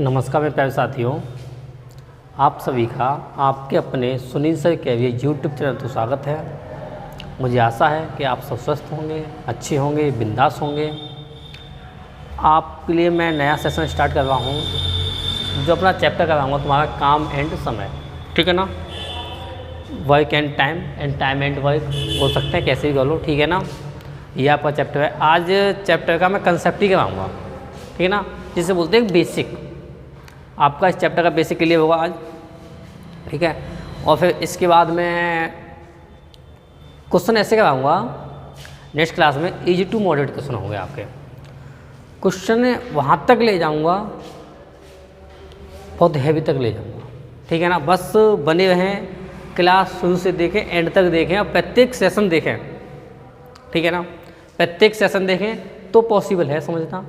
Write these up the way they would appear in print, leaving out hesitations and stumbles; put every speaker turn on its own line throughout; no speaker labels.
नमस्कार मेरे प्यारे साथियों, आप सभी का आपके अपने सुनील सर के यूट्यूब चैनल पर स्वागत है। मुझे आशा है कि आप सब स्वस्थ होंगे, अच्छे होंगे, बिंदास होंगे। आपके लिए मैं नया सेशन स्टार्ट कर रहा हूँ, जो अपना चैप्टर कराऊँगा तुम्हारा काम एंड समय, ठीक है ना। Work and time and work बोल सकते हैं, कैसे भी बोलो, ठीक है ना। ये आपका चैप्टर है। आज चैप्टर का मैं कंसेप्ट ही कराऊँगा, ठीक है ना, जिसे बोलते हैं बेसिक। आपका इस चैप्टर का बेसिक क्लियर होगा आज, ठीक है। और फिर इसके बाद मैं क्वेश्चन ऐसे कराऊंगा नेक्स्ट क्लास में, इजी टू मॉडरेट क्वेश्चन होंगे आपके। क्वेश्चन वहाँ तक ले जाऊंगा, बहुत हैवी तक ले जाऊंगा, ठीक है ना। बस बने रहें, क्लास शुरू से देखें, एंड तक देखें और प्रत्येक सेशन देखें, ठीक है ना। प्रत्येक सेशन देखें तो पॉसिबल है समझना,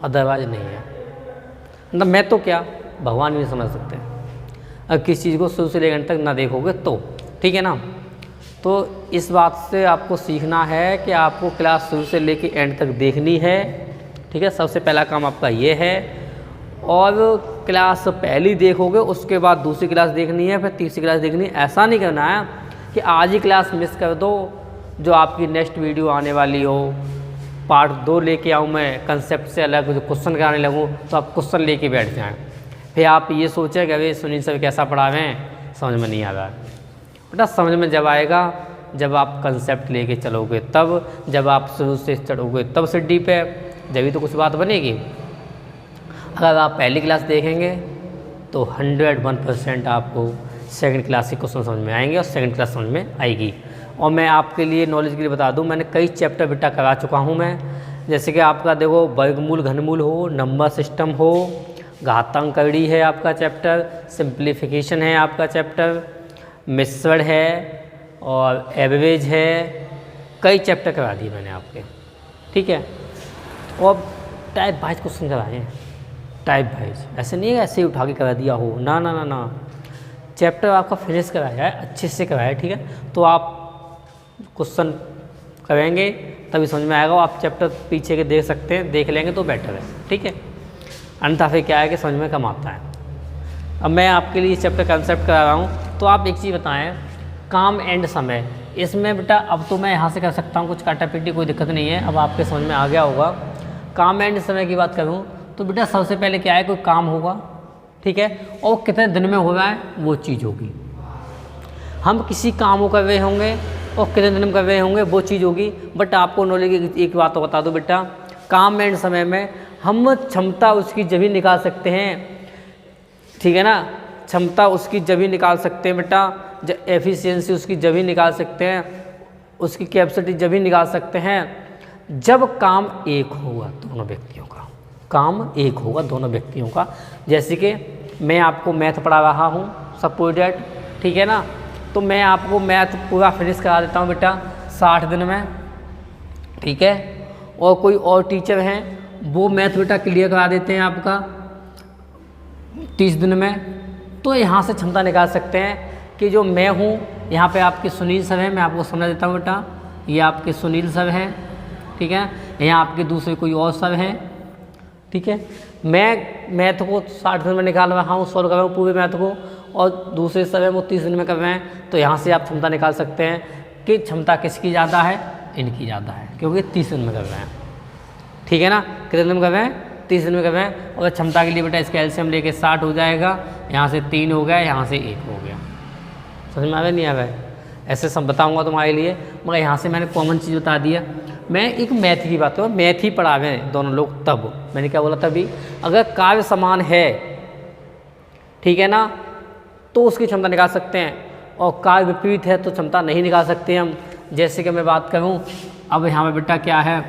अदरवाइज नहीं है। मतलब मैं तो क्या, भगवान भी नहीं समझ सकते अगर किसी चीज़ को शुरू से लेकर अंत तक ना देखोगे तो, ठीक है ना। तो इस बात से आपको सीखना है कि आपको क्लास शुरू से लेकर एंड तक देखनी है, ठीक है। सबसे पहला काम आपका ये है। और क्लास पहली देखोगे, उसके बाद दूसरी क्लास देखनी है, फिर तीसरी क्लास देखनी है। ऐसा नहीं करना है कि आज ही क्लास मिस कर दो, जो आपकी नेक्स्ट वीडियो आने वाली हो, पार्ट 2 लेके आऊँ मैं, कंसेप्ट से अलग जो क्वेश्चन कराने लगूँ, तो आप क्वेश्चन लेके बैठ जाएँ। फिर आप ये सोचें कि अरे सुनील सर कैसा पढ़ा रहे हैं, समझ में नहीं आ रहा है। बेटा समझ में जब आएगा जब आप कंसेप्ट लेके चलोगे, तब जब आप शुरू से चढ़ोगे तब से डीप है, जब तो कुछ बात बनेगी। अगर आप पहली क्लास देखेंगे तो 101% आपको सेकंड क्लास के क्वेश्चन समझ में आएंगे और सेकंड क्लास समझ में आएगी। और मैं आपके लिए नॉलेज के लिए बता दूं, मैंने कई चैप्टर बेटा करा चुका हूं मैं। जैसे कि आपका देखो वर्गमूल घनमूल हो, नंबर सिस्टम हो, घातांकड़ी है आपका चैप्टर, सिंप्लीफिकेशन है आपका चैप्टर, मिश्रण है और एवरेज है। कई चैप्टर करा दिए मैंने आपके, ठीक है। और टाइप वाइज क्वेश्चन कराए हैं, टाइप वाइज, ऐसे नहीं है ऐसे ही उठा के करा दिया हो, ना ना ना ना। चैप्टर आपका फिनिश कराया है, अच्छे से कराया है, ठीक है। तो आप क्वेश्चन करेंगे तभी समझ में आएगा। आप चैप्टर पीछे के देख सकते हैं, देख लेंगे तो बेटर है, ठीक है। अन्यथा फिर क्या है कि समझ में कम आता है। अब मैं आपके लिए चैप्टर कंसेप्ट करा रहा हूँ, तो आप एक चीज़ बताएं, काम एंड समय। इसमें बेटा अब तो मैं यहाँ से कर सकता हूँ, कुछ काटापीटी कोई दिक्कत नहीं है, अब आपके समझ में आ गया होगा। काम एंड समय की बात करूँ तो बेटा सबसे पहले क्या है, कोई काम होगा, ठीक है, और कितने दिन में हो रहा है वो चीज़ होगी। हम किसी काम को कर रहे होंगे और कितने दिन में कर रहे होंगे वो चीज़ होगी। बट आपको नॉलेज की एक बात तो बता दो बेटा, काम एंड समय में हम क्षमता उसकी जब ही निकाल सकते हैं, ठीक है ना। क्षमता उसकी जब ही निकाल सकते हैं बेटा, जब एफिशिएंसी उसकी जब ही निकाल सकते हैं, उसकी कैपेसिटी जब ही निकाल सकते हैं जब काम एक होगा दोनों व्यक्तियों का, काम एक होगा दोनों व्यक्तियों का। जैसे कि मैं आपको मैथ पढ़ा रहा हूँ, सपोज दैट, ठीक है ना। तो मैं आपको मैथ पूरा फिनिश करा देता हूँ बेटा 60 दिन में, ठीक है। और कोई और टीचर हैं वो मैथ बेटा क्लियर करा देते हैं आपका 30 दिन में। तो यहाँ से क्षमता निकाल सकते हैं कि जो मैं हूँ, यहाँ पे आपके सुनील सर हैं, मैं आपको समझा देता हूँ बेटा, ये आपके सुनील सर हैं, ठीक है। यहाँ आपके दूसरे कोई और सर हैं, ठीक है। मैं मैथ को 60 दिन में निकाल रहा हूँ, सॉल्व कर रहा हूँ पूरे मैथ को, और दूसरे सर हैं वो 30 दिन में कर रहे हैं। तो यहाँ से आप क्षमता निकाल सकते हैं कि क्षमता किसकी ज़्यादा है, इनकी ज़्यादा है, क्योंकि 30 दिन में कर रहे हैं, ठीक है ना। कितने दिन में कर रहे हैं, 30 दिन में कर रहे हैं। और क्षमता के लिए बेटा इसका एलसीएम लेके 60 हो जाएगा, यहाँ से 3 हो गया, यहाँ से 1 हो गया। समझ में आ रहा नहीं आ रहा है, ऐसे सब बताऊँगा तुम्हारे लिए, मगर यहाँ से मैंने कॉमन चीज़ बता दिया। मैं एक मैथ की बात करूँ, मैथ ही पढ़ा रहे हैं दोनों लोग, तब मैंने क्या बोला, तभी अगर कार्य समान है, ठीक है ना, तो उसकी क्षमता निकाल सकते हैं, और कार्य विपरीत है तो क्षमता नहीं निकाल सकते हम। जैसे कि मैं बात करूं, अब यहाँ पे बेटा क्या है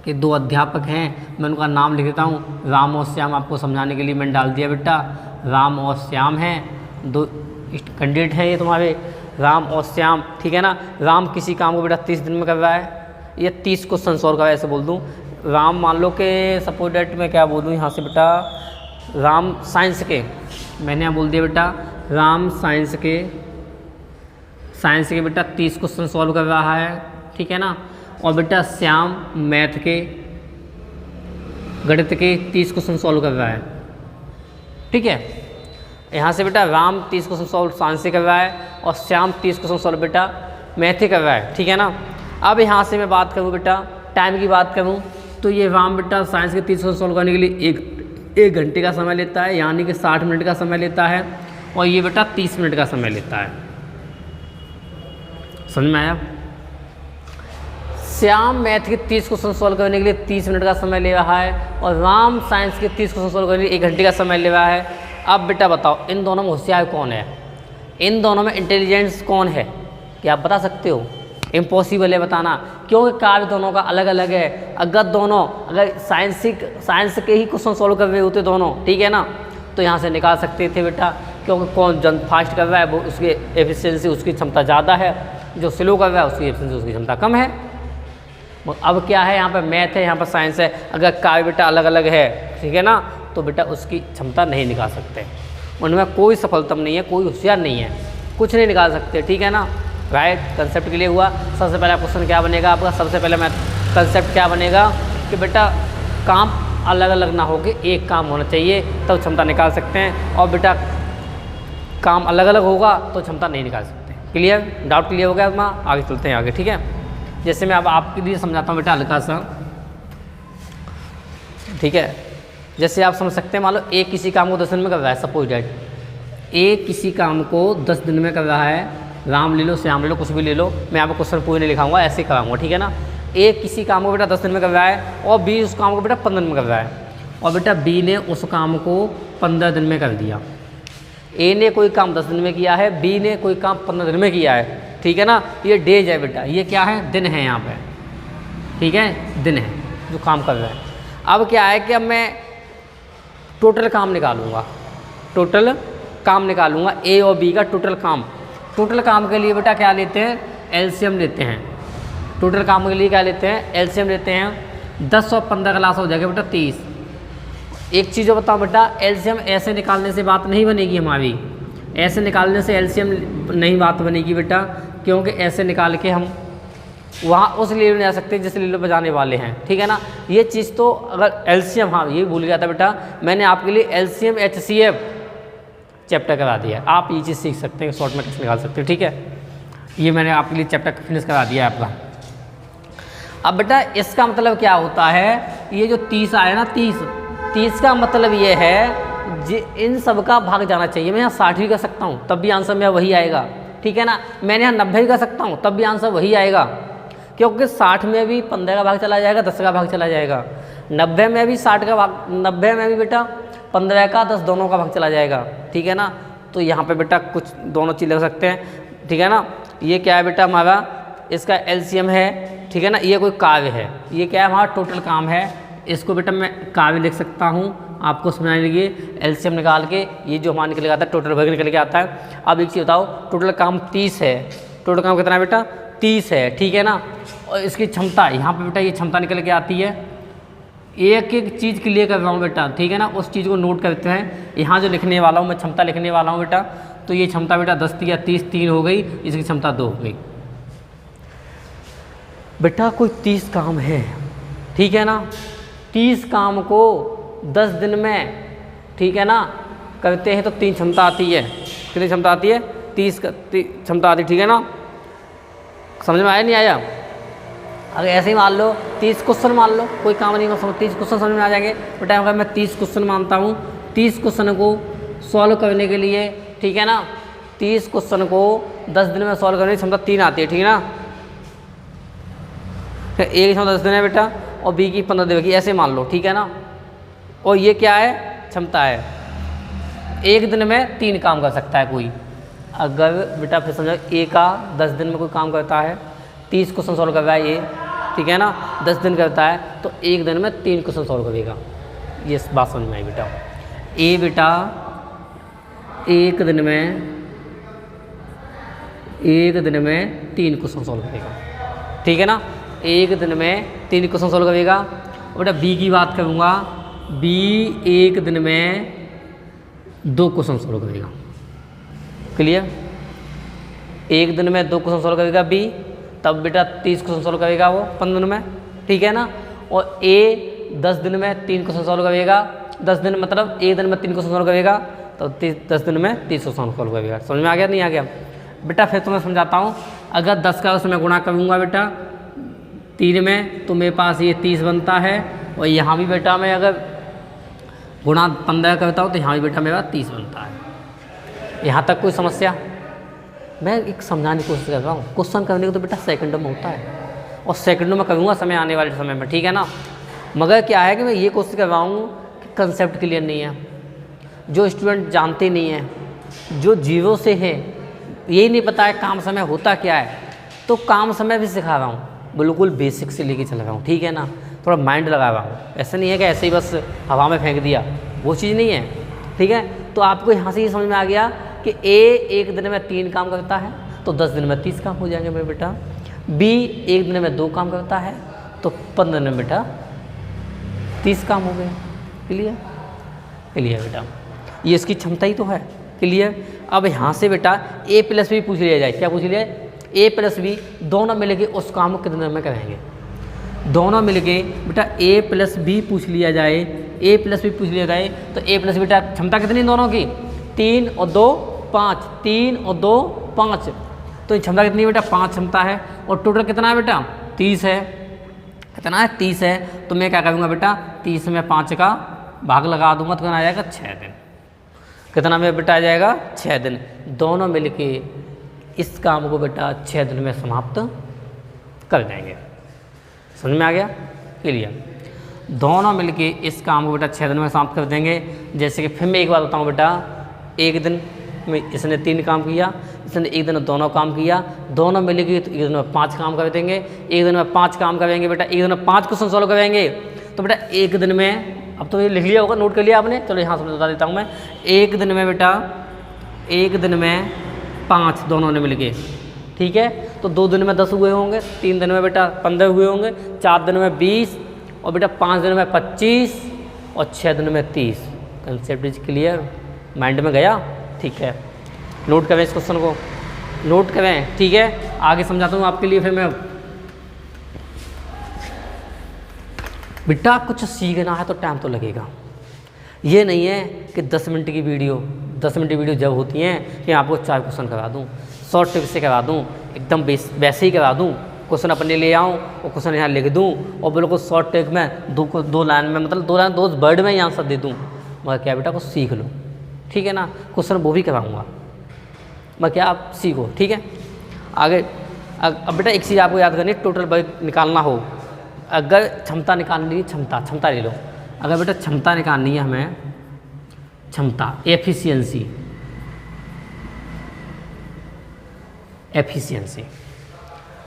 कि 2 अध्यापक हैं, मैं उनका नाम लिख देता हूँ, राम और श्याम। आपको समझाने के लिए मैंने डाल दिया बेटा, राम और श्याम हैं, 2 कैंडिडेट हैं ये तुम्हारे, राम और श्याम, ठीक है ना। राम किसी काम को बेटा 30 दिन में कर रहा है, ये 30 क्वेश्चन सॉल्व कर रहा है, ऐसे बोल दूँ। राम मान लो कि सपोज डेट में क्या बोलूँ यहाँ से बेटा, राम साइंस के, मैंने यहाँ बोल दिया बेटा राम साइंस के बेटा 30 क्वेश्चन सॉल्व कर रहा है, ठीक है ना। और बेटा श्याम मैथ के, गणित के 30 क्वेश्चन सॉल्व कर रहा है, ठीक है। यहाँ से बेटा राम 30 क्वेश्चन सॉल्व साइंस से कर रहा है और श्याम 30 क्वेश्चन सॉल्व बेटा मैथ से कर रहा है, ठीक है ना। अब यहाँ से मैं बात करूँ बेटा, टाइम की बात करूँ तो ये राम बेटा साइंस के 30 क्वेश्चन सॉल्व करने के लिए एक घंटे का समय लेता है, यानी कि 60 मिनट का समय लेता है, और ये बेटा 30 मिनट का समय लेता है। समझ में आया। श्याम मैथ के 30 क्वेश्चन सॉल्व करने के लिए 30 मिनट का समय ले रहा है और राम साइंस के 30 क्वेश्चन सॉल्व करने के लिए 1 घंटे का समय ले रहा है। अब बेटा बताओ इन दोनों में होशियार कौन है, इन दोनों में इंटेलिजेंस कौन है, क्या आप बता सकते हो? इम्पॉसिबल है बताना, क्योंकि कार्य दोनों का अलग अलग है। अगर साइंस के ही क्वेश्चन सॉल्व कर रहे होते दोनों, ठीक है ना, तो यहाँ से निकाल सकते थे बेटा, क्योंकि कौन जन फास्ट कर रहा है वो उसकी एफिशिएंसी उसकी क्षमता ज़्यादा है, जो स्लो कर रहा है उसकी एफिशिएंसी उसकी क्षमता कम है। अब क्या है, यहाँ पर मैथ है, यहाँ पर साइंस है। अगर कार्य बेटा अलग अलग है, ठीक है ना, तो बेटा उसकी क्षमता नहीं निकाल सकते, उनमें कोई सफलता नहीं है, कोई होशियार नहीं है, कुछ नहीं निकाल सकते, ठीक है ना। राइट, कंसेप्ट क्लियर हुआ। सबसे पहला क्वेश्चन क्या बनेगा आपका, सबसे पहले मैं कंसेप्ट क्या बनेगा कि बेटा काम अलग अलग ना होके एक काम होना चाहिए, तब क्षमता निकाल सकते हैं, और बेटा काम अलग अलग होगा तो क्षमता नहीं निकाल सकते। क्लियर, डाउट क्लियर हो गया अपना, आगे चलते हैं आगे, ठीक है। जैसे मैं अब आपके लिए समझाता हूँ बेटा हल्का सा, ठीक है। जैसे आप समझ सकते हैं, मान लो एक किसी काम को 10 दिन में कर रहा है, सपोज डैट एक किसी काम को 10 दिन में कर रहा है, राम ले लो श्याम ले लो कुछ भी ले लो, मैं आपको क्वेश्चन पूरे नहीं लिखाऊंगा, ऐसे कराऊंगा, ठीक है ना। एक किसी काम को बेटा 10 दिन में कर रहा है और बी उस काम को बेटा 15 दिन में कर रहा है, और बेटा बी ने उस काम को 15 दिन में कर दिया। ए ने कोई काम 10 दिन में किया है, बी ने कोई काम 15 दिन में किया है, ठीक है ना। ये डेज है बेटा, ये क्या है, दिन है यहाँ पे, ठीक है, दिन है जो काम कर रहा है। अब क्या है कि अब मैं टोटल काम निकालूंगा, टोटल काम निकालूंगा, ए और बी का टोटल काम। टोटल काम के लिए बेटा क्या लेते हैं, एलसीएम लेते हैं। टोटल काम के लिए क्या लेते हैं, एलसीएम लेते हैं। 10 और 15 का लास हो जाएगा बेटा 30। एक चीज़ बताओ बेटा, एलसीएम ऐसे निकालने से बात नहीं बनेगी हमारी, ऐसे निकालने से एलसीएम नहीं बात बनेगी बेटा, क्योंकि ऐसे निकाल के हम वहाँ उस लेवल में जा सकते हैं जिस लेवल पर जाने वाले हैं, ठीक है ना। ये चीज़ तो अगर एलसीएम, हाँ ये भूल गया था बेटा, मैंने आपके लिए एलसीएम एचसीएफ चैप्टर करा दिया है, आप ये चीज़ सीख सकते हैं, शॉर्ट में कैसे निकाल सकते हैं, ठीक है। ये मैंने आपके लिए चैप्टर फिनिश करा दिया है आपका। अब बेटा इसका मतलब क्या होता है, ये जो 30 आया ना, 30 का मतलब ये है इन सब का भाग जाना चाहिए। मैं यहाँ 60 भी कर सकता हूँ तब भी आंसर मेरा वही आएगा, ठीक है ना। मैंने यहाँ 90 भी कर सकता हूँ तब भी आंसर वही आएगा, क्योंकि 60 में भी 15 का भाग चला जाएगा, 10 का भाग चला जाएगा, 90 में भी 60 का भाग, 90 में भी बेटा 15 का 10 दोनों का भाग चला जाएगा, ठीक है ना। तो यहाँ पे बेटा कुछ दोनों चीज़ लग सकते हैं, ठीक है ना। ये क्या है बेटा हमारा, इसका एलसीएम है, ठीक है ना। ये कोई कार्य है, ये क्या है हमारा टोटल काम है, इसको बेटा मैं कार्य लिख सकता हूँ आपको समझाने के लिए। एलसीएम निकाल के ये जो हमारा निकल के आता है, टोटल वर्ग निकल के आता है। अब एक चीज़ बताओ, टोटल काम 30 है, टोटल काम कितना है बेटा 30 है, ठीक है ना। और इसकी क्षमता यहाँ पे बेटा ये क्षमता निकल के आती है, एक एक चीज़ क्लियर कर रहा हूँ बेटा, ठीक है ना। उस चीज़ को नोट करते हैं, यहाँ जो लिखने वाला हूँ मैं क्षमता लिखने वाला हूँ बेटा, तो ये क्षमता बेटा 10 या 30 3 हो गई, इसकी क्षमता 2 हो गई बेटा। कोई 30 काम है, ठीक है ना, 30 काम को 10 दिन में, ठीक है ना, करते हैं तो 3 क्षमता आती है। कितनी क्षमता आती है, 30 क्षमता आती है, ठीक है ना। समझ में आया नहीं आया। अगर ऐसे ही मान लो 30 क्वेश्चन मान लो, कोई काम नहीं, मैं 30 क्वेश्चन समझ में आ जाएंगे बेटा। अगर मैं 30 क्वेश्चन मानता हूँ, 30 क्वेश्चन को सॉल्व करने के लिए, ठीक है ना, 30 क्वेश्चन को 10 दिन में सॉल्व करने की क्षमता 3 आती है, ठीक है ना। ए की क्षमता 10 दिन है बेटा और बी की 15 दिन की, ऐसे मान लो, ठीक है ना। और ये क्या है, क्षमता है, एक दिन में 3 काम कर सकता है कोई। अगर बेटा फिर समझो ए का 10 दिन में कोई काम करता है, 30 क्वेश्चन सॉल्व कर रहा है ये, ठीक है ना, 10 दिन करता है तो एक दिन में 3 क्वेश्चन सॉल्व करेगा। ये बात समझ में आई बेटा। ए बेटा एक दिन में 3 क्वेश्चन सॉल्व करेगा, ठीक है ना, एक दिन में 3 क्वेश्चन सॉल्व करेगा। बेटा बी की बात करूँगा, बी एक दिन में 2 क्वेश्चन सॉल्व करेगा। क्लियर, एक दिन में 2 क्वेश्चन सॉल्व करेगा बी, तब बेटा 30 क्वेश्चन सॉल्व करेगा वो 15 दिन में, ठीक है ना। और ए 10 दिन में 3 क्वेश्चन सॉल्व करेगा 10 दिन मतलब एक दिन में 3 क्वेश्चन सॉल्व करेगा तो 10 दिन में 30 क्वेश्चन सॉल्व करेगा। समझ में आ गया नहीं आ गया बेटा? फिर तो मैं समझाता हूँ। अगर 10 का उसमें गुणा करूँगा बेटा 3 में तो मेरे पास ये 30 बनता है, और यहाँ भी बेटा मैं अगर गुणा 15 करता हूँ तो यहाँ भी बेटा मेरा 30 बनता है। यहाँ तक कोई समस्या? मैं एक समझाने की कोशिश कर रहा हूँ। क्वेश्चन करने को तो बेटा सेकंडों में होता है, और सेकंडों में करूँगा समय आने वाले समय में, ठीक है ना? मगर क्या है कि मैं ये कोशिश कर रहा हूँ कि कंसेप्ट क्लियर नहीं है, जो स्टूडेंट जानते नहीं हैं, जो जीरो से है, यही नहीं पता है काम समय होता क्या है, तो काम समय भी सिखा रहा हूँ, बिल्कुल बेसिक से लेके चल रहा हूँ, ठीक है ना? थोड़ा माइंड लगा रहा हूँ। ऐसा नहीं है कि ऐसे ही बस हवा में फेंक दिया, वो चीज़ नहीं है, ठीक है? तो आपको यहाँ से ये समझ में आ गया कि ए एक दिन में 3 काम करता है तो 10 दिन में 30 काम हो जाएंगे मेरे बेटा। बी एक दिन में 2 काम करता है तो 15 दिन में बेटा 30 काम हो गए। क्लियर? क्लियर बेटा? ये इसकी क्षमता ही तो है। क्लियर? अब यहाँ से बेटा a प्लस बी पूछ लिया जाए। क्या पूछ लिया? a प्लस बी दोनों मिलके उस काम को कितने दिन में करेंगे? दोनों मिलके बेटा a प्लस बी पूछ लिया जाए, a प्लस बी पूछ लिया जाए तो a प्लस बेटा क्षमता कितनी दोनों की? 3 और 2 5, 3 और 2 5, तो क्षमता कितनी बेटा? 5 क्षमता है, और टोटल कितना है बेटा? 30 है। कितना है? 30 है। तो मैं क्या करूँगा बेटा? 30 में 5 का भाग लगा दूंगा तो कितना आ जाएगा? 6 दिन। कितना में बेटा आ जाएगा? 6 दिन। दोनों मिलके इस काम को बेटा 6 दिन में समाप्त कर देंगे। समझ में आ गया? क्लियर? दोनों मिलके इस काम को बेटा 6 दिन में समाप्त कर देंगे। जैसे कि फिर मैं एक बात बताऊँ बेटा, एक दिन में इसने 3 काम किया, इसने एक दिन में दोनों काम किया, दोनों मिलेगी तो एक दिन में 5 काम कर देंगे। एक दिन में 5 काम करेंगे बेटा, एक दिन में 5 क्वेश्चन सॉल्व करेंगे। तो बेटा एक दिन में, अब तो ये लिख लिया होगा, नोट कर लिया आपने, चलो यहाँ से बता देता हूँ मैं। एक दिन में बेटा, एक दिन में 5 दोनों ने मिलके, ठीक है? तो 2 दिन में 10 हुए होंगे, 3 दिन में बेटा 15 हुए होंगे, 4 दिन में 20, और बेटा 5 दिन में 25, और 6 दिन में 30। Concept is clear? माइंड में गया? ठीक है, नोट करें इस क्वेश्चन को, नोट करें, ठीक है? आगे समझाता हूँ आपके लिए। फिर मैं बेटा कुछ सीखना है तो टाइम तो लगेगा। ये नहीं है कि 10 मिनट की वीडियो, 10 मिनट की वीडियो जब होती हैं कि आपको 4 क्वेश्चन करा दूँ, शॉर्ट टिप से करा दूँ, एकदम वैसे ही करा दूँ, क्वेश्चन अपने ले आऊँ और क्वेश्चन यहाँ लिख दूँ और बिल्कुल शॉर्ट टिप में 2 लाइन में, मतलब 2 लाइन 2 वर्ड में ही आंसर दे दूँ। मगर क्या बेटा कुछ सीख लो, ठीक है ना? क्वेश्चन वो भी कराऊँगा, मैं क्या आप सीखो, ठीक है? आगे अब बेटा एक चीज़ आपको याद करनी है, टोटल वर्क निकालना हो, अगर क्षमता निकालनी है, क्षमता ले लो। अगर बेटा क्षमता निकालनी है हमें, क्षमता एफिशिएंसी,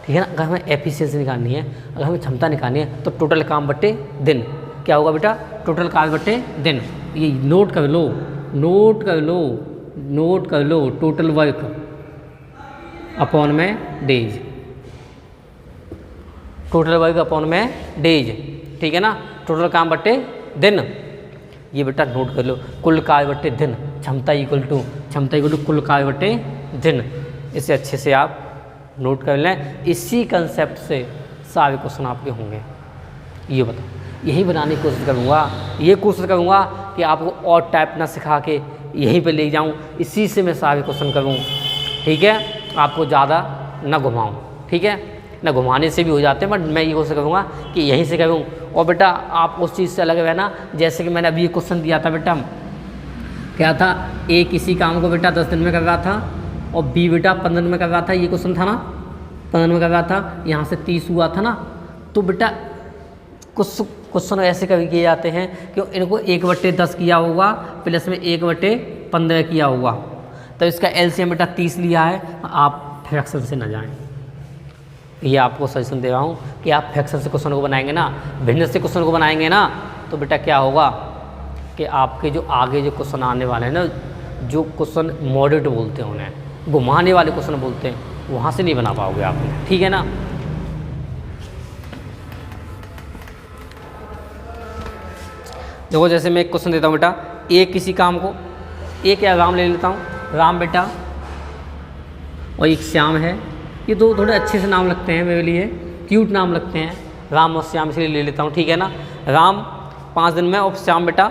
ठीक है ना? अगर हमें एफिशिएंसी निकालनी है, अगर हमें क्षमता निकालनी है तो टोटल काम बटे दिन क्या होगा बेटा? टोटल काम बटे दिन। ये नोट कर लो, नोट कर लो, नोट कर लो। टोटल वर्क अपॉन में डेज, टोटल वर्क अपॉन में डेज, ठीक है ना? टोटल काम बटे दिन, ये बेटा नोट कर लो। कुल कार्य बटे दिन, क्षमता इक्वल टू कुल कार्य बटे दिन। इसे अच्छे से आप नोट कर लें। इसी कंसेप्ट से सारे क्वेश्चन आपके होंगे। ये बताओ, यही बनाने की कोशिश करूँगा, ये कोशिश करूँगा कि आपको और टाइप ना सिखा के यहीं पे ले जाऊँ, इसी से मैं सारे क्वेश्चन करूँ, ठीक है? आपको ज़्यादा ना घुमाऊँ, ठीक है? ना घुमाने से भी हो जाते हैं, बट मैं ये कोशिश करूँगा कि यहीं से करूँ। और बेटा आप उस चीज़ से अलग रहना, जैसे कि मैंने अभी ये क्वेश्चन दिया था बेटा, क्या था? ए किसी काम को बेटा 10 दिन में कर रहा था और बी बेटा 15 दिन में कर रहा था। ये क्वेश्चन था ना, 15 दिन में कर रहा था, यहाँ से 30 हुआ था ना। तो बेटा कुछ क्वेश्चन ऐसे कभी किए जाते हैं कि इनको 1/10 किया होगा प्लस में 1/15 किया होगा, तो इसका एलसीएम बेटा 30 लिया है। आप फ्रैक्शन से ना जाएं, ये आपको सजेशन दे रहा हूँ कि आप फ्रैक्शन से क्वेश्चन को बनाएंगे ना, भिन्न से क्वेश्चन को बनाएंगे ना, तो बेटा क्या होगा कि आपके जो आगे जो क्वेश्चन आने वाले हैं ना, जो क्वेश्चन मॉडरेट बोलते हैं, उन्हें घुमाने वाले क्वेश्चन बोलते हैं, वहाँ से नहीं बना पाओगे आप, ठीक है ना? देखो जैसे मैं एक क्वेश्चन देता हूँ बेटा, ए किसी काम को, एक या राम ले लेता हूँ, राम बेटा, और एक श्याम है। ये दो थोड़े अच्छे से नाम लगते हैं मेरे लिए, क्यूट नाम लगते हैं, राम और श्याम, इसलिए ले लेता हूँ, ठीक है ना? राम 5 दिन में और श्याम बेटा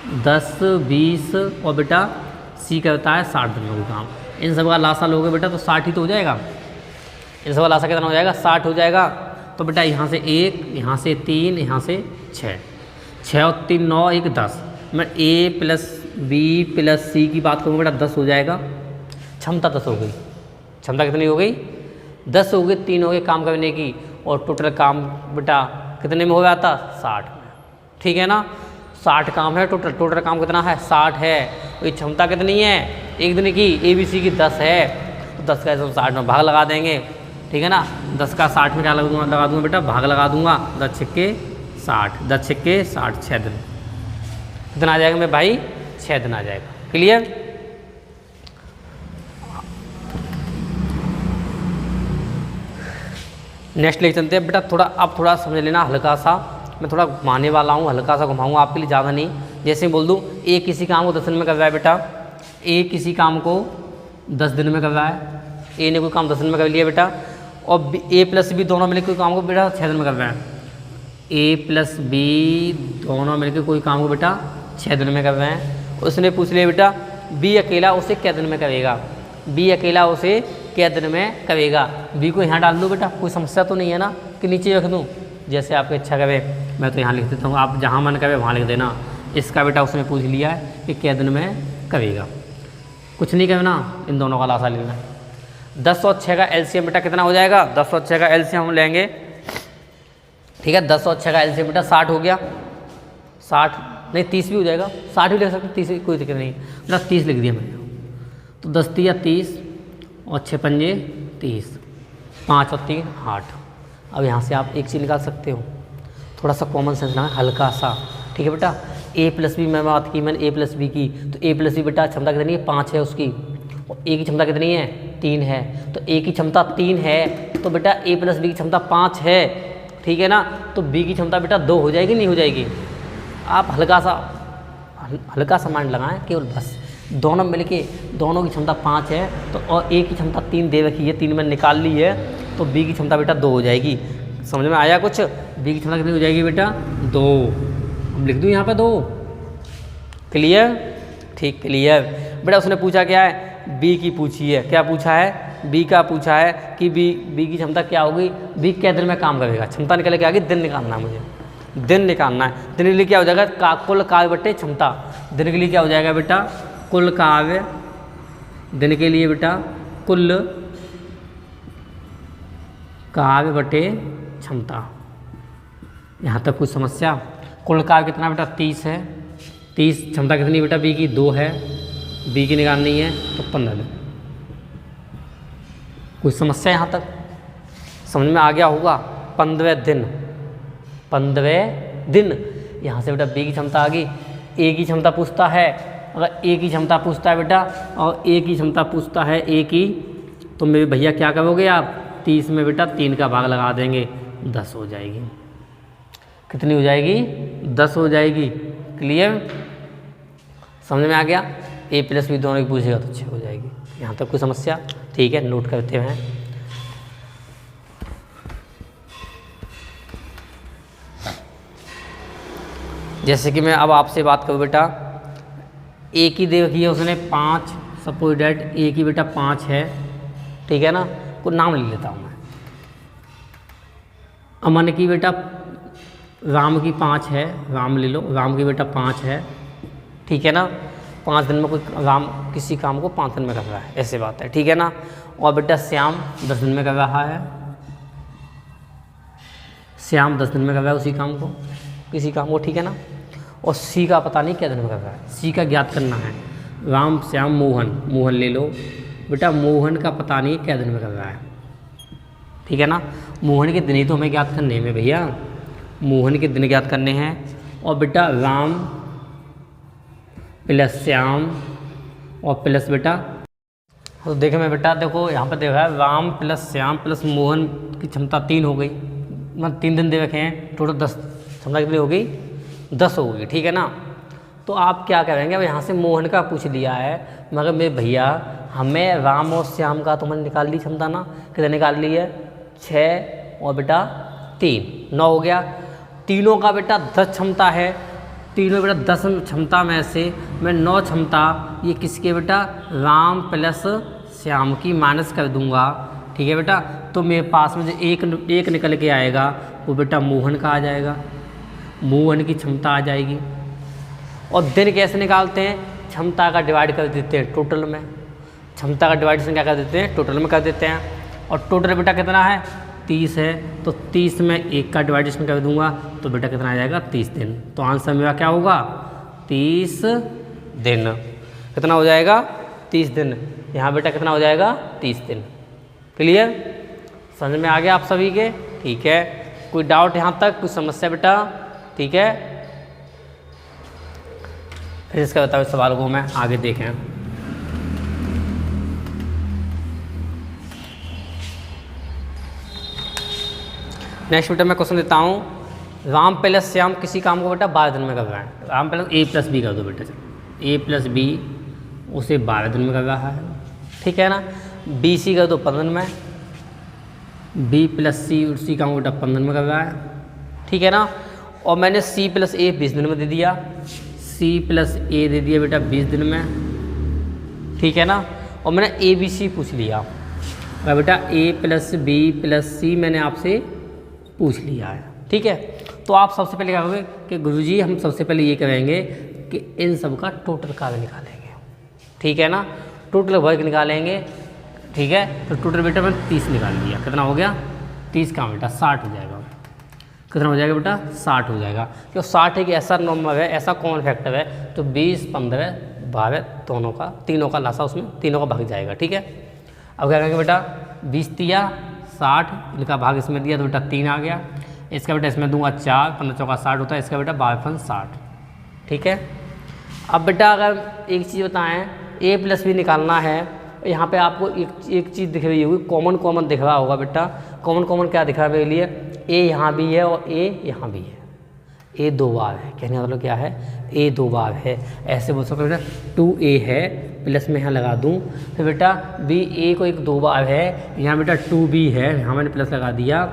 10, 20 और बेटा सी का होता है 60 दिनों का काम। इन सब का लासा लोगे बेटा तो 60 ही तो हो जाएगा। इन सब का लासा कितना हो जाएगा? 60 हो जाएगा। तो बेटा यहाँ से 1, यहाँ से 3, यहाँ से 6, 6 और 3 9, 1 10। मैं A plus B plus C की बात करूँ बेटा 10 हो जाएगा। क्षमता 10 हो गई। क्षमता कितनी हो गई? 10 हो गई। 3 हो गए काम करने की और टोटल काम बेटा कितने में हो जाता? 60 में। ठीक है ना, 60 काम है टोटल। टोटल काम कितना है? 60 है। ये क्षमता कितनी है एक दिन की? ABC की 10 है। तो 10 का 60 में भाग लगा देंगे। ठीक है ना, 10 का 60 में क्या लगा दूंगा बेटा? भाग लगा दूंगा। 10 छक्के 60, 10 छक्के 60, 6 दिन। कितना आ जाएगा मेरे भाई? 6 दिन आ जाएगा। क्लियर? नेक्स्ट लेके चलते हैं बेटा। थोड़ा समझ लेना हल्का सा। मैं थोड़ा घुमाने वाला हूँ, हल्का सा घुमाऊंगा आपके लिए, ज़्यादा नहीं। जैसे बोल दूँ ए किसी काम को 10 दिन में कर रहा है बेटा। ए किसी काम को 10 दिन में कर रहा है। ए ने कोई काम 10 दिन में कर लिया बेटा। और A प्लस B दोनों मिलकर कोई काम को बेटा 6 दिन में कर रहे हैं। A प्लस B दोनों मिलकर कोई काम को बेटा 6 दिन में कर रहे हैं। उसने पूछ लिया बेटा B अकेला उसे क्या दिन में करेगा? B अकेला उसे क्या दिन में करेगा? B को यहाँ डाल दो बेटा, कोई समस्या तो नहीं है ना कि नीचे रख दूँ? जैसे आपकी इच्छा करे। मैं तो यहाँ लिख देता हूँ, आप जहाँ मन करे वहाँ लिख देना। इसका बेटा उसने पूछ लिया है कि क्या दिन में करेगा। कुछ नहीं करना, इन दोनों का लासा लेना। 10 और 6 का एलसीएम बेटा कितना हो जाएगा? 10 और 6 का एलसीएम हम लेंगे। ठीक है, 10 और 6 का एलसीएम बेटा 60 हो गया। 60 नहीं 30 भी हो जाएगा। 60 भी लिख सकते, 30 कोई दिक्कत नहीं बेटा। 30 लिख दिया मैंने। तो 10 तिया 30 और 6 पंजे 30, 5 और 3 8। अब यहाँ से आप एक चीज़ निकाल सकते हो, थोड़ा सा कॉमन सेंस लगाएं, हल्का सा। ठीक है बेटा, A प्लस बी में बात की मैंने, A प्लस बी की। तो A प्लस बी बेटा क्षमता कितनी है? 5 है उसकी। और A की क्षमता कितनी है? 3 है। तो A की क्षमता 3 है तो बेटा A प्लस बी की क्षमता 5 है। ठीक है ना, तो B की क्षमता बेटा 2 हो जाएगी, नहीं हो जाएगी? आप हल्का सा माइंड लगाएं केवल, बस। दोनों मिलके दोनों की क्षमता 5 है तो और A की क्षमता 3 दे रखी है, 3 मैंने निकाल ली है। तो B की क्षमता बेटा 2 हो जाएगी। समझ में आया कुछ? B की क्षमता कितनी हो जाएगी बेटा? 2। अब लिख दूँ यहाँ पे 2। क्लियर? ठीक, क्लियर। बेटा उसने पूछा क्या है? B की पूछी है। क्या पूछा है? B का पूछा है कि B की क्षमता क्या होगी? B क्या दिन में काम करेगा? क्षमता निकल के आगे दिन निकालना है मुझे, दिन निकालना है। दिन के लिए क्या हो जाएगा? कुल कार्य बटे क्षमता। दिन के लिए क्या हो जाएगा बेटा? कुल कार्य। दिन के लिए बेटा कुल कार्य बटे क्षमता। यहाँ तक कुछ समस्या? कुल कार्य कितना बेटा? 30 है। 30 क्षमता कितनी बेटा? B की 2 है। B की निकालनी है तो 15 दिन। कोई समस्या यहाँ तक? समझ में आ गया होगा? 15 दिन, 15 दिन। यहाँ से बेटा B की क्षमता आ गई। A की क्षमता पूछता है, अगर A की क्षमता पूछता है बेटा और A की क्षमता पूछता है A की, तो मेरे भैया क्या करोगे आप? 30 में बेटा 3 का भाग लगा देंगे, 10 हो जाएगी। कितनी हो जाएगी? 10 हो जाएगी। क्लियर? समझ में आ गया? A प्लस B दोनों की पूछेगा तो 6 हो जाएगी। यहाँ तक कोई समस्या? ठीक है, नोट करते हैं। जैसे कि मैं अब आपसे बात करूँ बेटा, A की दे रखी है उसने 5, सपोज डेट A की बेटा 5 है। ठीक है ना, को नाम ले लेता हूँ मैं। अमन की बेटा, राम की 5 है, राम ले लो, राम की बेटा 5 है। ठीक है ना, 5 दिन में कोई राम किसी काम को 5 दिन में कर रहा है, ऐसे बात है। ठीक है ना, और बेटा श्याम 10 दिन में कर रहा है। श्याम 10 दिन में कर रहा है उसी काम को, किसी काम को। ठीक है ना, और सी का पता नहीं क्या दिन में कर रहा है, सी का ज्ञात करना है। राम श्याम मोहन, मोहन ले लो बेटा, मोहन का पता नहीं क्या दिन में कर रहा है। ठीक है ना, मोहन के दिन ही तो हमें ज्ञात करने में भैया, मोहन के दिन ज्ञात करने हैं। और बेटा राम प्लस श्याम और प्लस बेटा, तो देखे मैं बेटा, देखो यहाँ पर देखा है राम प्लस श्याम प्लस मोहन की क्षमता 3 हो गई, मतलब 3 दिन दे रखे हैं, टोटल 10 क्षमता कितनी हो गई? 10 हो गई। ठीक है ना, तो आप क्या करेंगे? अब यहाँ से मोहन का पूछ लिया है, मगर मेरे भैया हमें राम और श्याम का तो मैंने निकाल ली क्षमता ना, कितने निकाल ली है? 6 और बेटा 3, 9 हो गया। तीनों का बेटा 10 क्षमता है, तीनों बेटा 10 क्षमता में से मैं 9 क्षमता ये किसके बेटा राम प्लस श्याम की माइनस कर दूंगा। ठीक है बेटा, तो मेरे पास में जो एक निकल के आएगा वो बेटा मोहन का आ जाएगा, मोहन की क्षमता आ जाएगी। और दिन कैसे निकालते हैं, क्षमता का डिवाइड कर देते हैं टोटल में, क्षमता का डिवाइडेशन क्या कर देते हैं टोटल में कर देते हैं। और टोटल बेटा कितना है 30 है, तो 30 में 1 का डिवाइडेशन कर दूंगा तो बेटा कितना आ जाएगा 30 दिन। तो आंसर मेरा क्या होगा 30 दिन। कितना हो जाएगा 30 दिन। यहाँ बेटा कितना हो जाएगा 30 दिन। क्लियर, समझ में आ गया आप सभी के। ठीक है, कोई डाउट यहाँ तक, कोई समस्या बेटा। ठीक है, फिर इसका बताओ सवाल को मैं आगे देखें। नेक्स्ट बेटा मैं क्वेश्चन देता हूँ, राम प्लस श्याम किसी काम को बेटा 12 दिन में कर रहा है। राम प्लस ए प्लस बी कर दो बेटा, चलो ए प्लस बी उसे 12 दिन में कर रहा है। ठीक है ना, बी सी कर दो 15 दिन में, बी प्लस सी उसी काम को बेटा 15 दिन में कर रहा है। ठीक है ना, और मैंने सी प्लस ए 20 दिन में दे दिया, सी प्लस ए दे दिया बेटा 20 दिन में। ठीक है ना, और मैंने ए बी सी पूछ लिया, और बेटा ए प्लस बी प्लस सी मैंने आपसे पूछ लिया है। ठीक है, तो आप सबसे पहले क्या करोगे कि गुरुजी हम सबसे पहले ये करेंगे कि इन सब का टोटल कार्य निकालेंगे। ठीक है ना, टोटल वर्ग निकालेंगे। ठीक है, तो टोटल बेटा मैंने 30 निकाल लिया, कितना हो गया 30 का बेटा 60 हो जाएगा। कितना हो जाएगा बेटा 60 हो जाएगा, क्योंकि 60 एक ऐसा नंबर है, ऐसा कॉमन फैक्टर है, तो 20 15 12 दोनों का तीनों का लासा उसमें तीनों का भाग जाएगा। ठीक है, अब क्या करेंगे बेटा 20 दिया 60, इनका भाग इसमें दिया तो बेटा 3 आ गया, इसका बेटा इसमें दूंगा 4, 15 चौका 60 होता है, इसका बेटा 12 60। ठीक है, अब बेटा अगर एक चीज़ बताएं, ए प्लस बी निकालना है, यहाँ पे आपको एक चीज़ दिख रही होगी, कॉमन दिख रहा होगा बेटा। कॉमन क्या दिख रहा है मेरे लिए, ए यहाँ भी है और ए यहाँ भी है, ए 2 बार है, कहने का मतलब क्या है ए 2 बार है। ऐसे बोल सकते हो बेटा 2a है, प्लस में यहाँ लगा दूँ, फिर बेटा बी ए को एक 2 बार है, यहाँ बेटा 2b है, यहाँ मैंने प्लस लगा दिया,